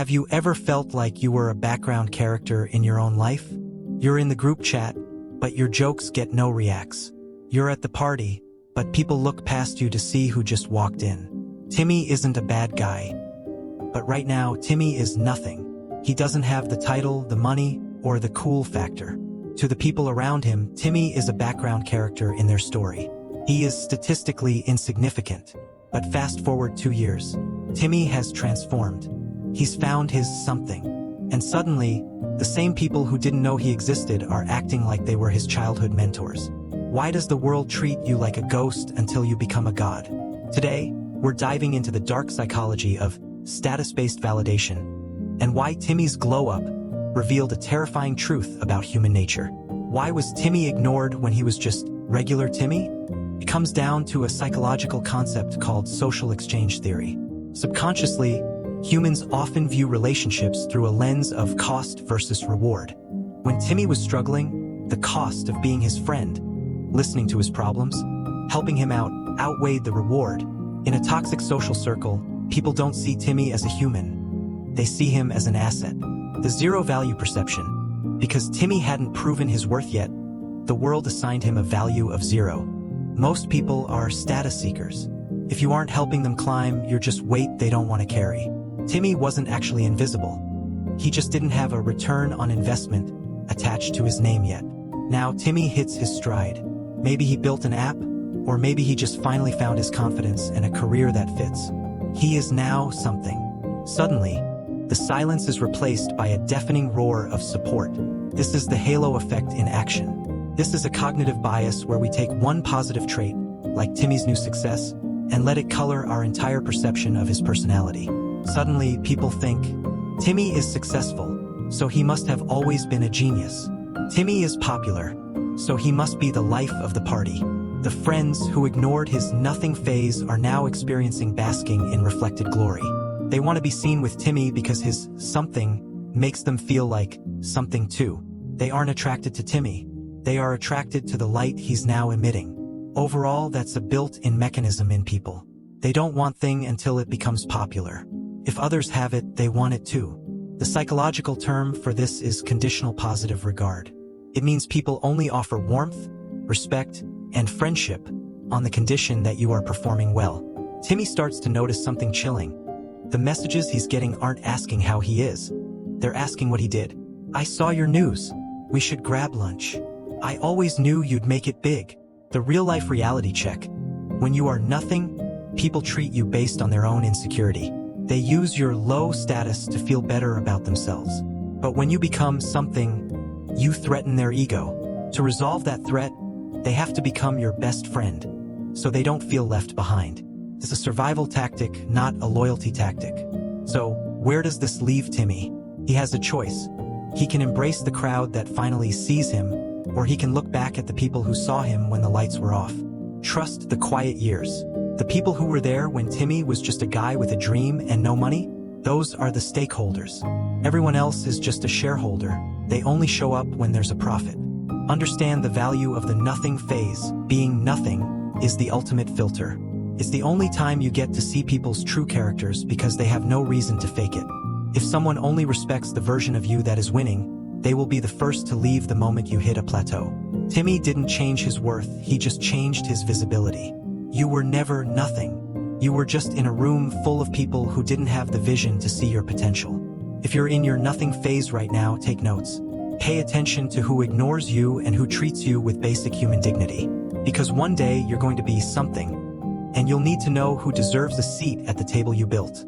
Have you ever felt like you were a background character in your own life? You're in the group chat, but your jokes get no reacts. You're at the party, but people look past you to see who just walked in. Timmy isn't a bad guy. But right now, Timmy is nothing. He doesn't have the title, the money, or the cool factor. To the people around him, Timmy is a background character in their story. He is statistically insignificant. But fast forward 2 years. Timmy has transformed. He's found his something. And suddenly, the same people who didn't know he existed are acting like they were his childhood mentors. Why does the world treat you like a ghost until you become a god? Today, we're diving into the dark psychology of status-based validation and why Timmy's glow-up revealed a terrifying truth about human nature. Why was Timmy ignored when he was just regular Timmy? It comes down to a psychological concept called social exchange theory. Subconsciously, humans often view relationships through a lens of cost versus reward. When Timmy was struggling, the cost of being his friend, listening to his problems, helping him out, outweighed the reward. In a toxic social circle, people don't see Timmy as a human. They see him as an asset. The zero value perception. Because Timmy hadn't proven his worth yet, the world assigned him a value of 0. Most people are status seekers. If you aren't helping them climb, you're just weight they don't want to carry. Timmy wasn't actually invisible. He just didn't have a return on investment attached to his name yet. Now Timmy hits his stride. Maybe he built an app, or maybe he just finally found his confidence and a career that fits. He is now something. Suddenly, the silence is replaced by a deafening roar of support. This is the halo effect in action. This is a cognitive bias where we take one positive trait, like Timmy's new success, and let it color our entire perception of his personality. Suddenly, people think, Timmy is successful, so he must have always been a genius. Timmy is popular, so he must be the life of the party. The friends who ignored his nothing phase are now experiencing basking in reflected glory. They want to be seen with Timmy because his something makes them feel like something too. They aren't attracted to Timmy. They are attracted to the light he's now emitting. Overall, that's a built-in mechanism in people. They don't want thing until it becomes popular. If others have it, they want it too. The psychological term for this is conditional positive regard. It means people only offer warmth, respect, and friendship on the condition that you are performing well. Timmy starts to notice something chilling. The messages he's getting aren't asking how he is. They're asking what he did. I saw your news. We should grab lunch. I always knew you'd make it big. The real-life reality check. When you are nothing, people treat you based on their own insecurity. They use your low status to feel better about themselves. But when you become something, you threaten their ego. To resolve that threat, they have to become your best friend, so they don't feel left behind. It's a survival tactic, not a loyalty tactic. So, where does this leave Timmy? He has a choice. He can embrace the crowd that finally sees him, or he can look back at the people who saw him when the lights were off. Trust the quiet years. The people who were there when Timmy was just a guy with a dream and no money, those are the stakeholders. Everyone else is just a shareholder. They only show up when there's a profit. Understand the value of the nothing phase. Being nothing is the ultimate filter. It's the only time you get to see people's true characters because they have no reason to fake it. If someone only respects the version of you that is winning, they will be the first to leave the moment you hit a plateau. Timmy didn't change his worth, he just changed his visibility. You were never nothing. You were just in a room full of people who didn't have the vision to see your potential. If you're in your nothing phase right now, take notes. Pay attention to who ignores you and who treats you with basic human dignity. Because one day you're going to be something, and you'll need to know who deserves a seat at the table you built.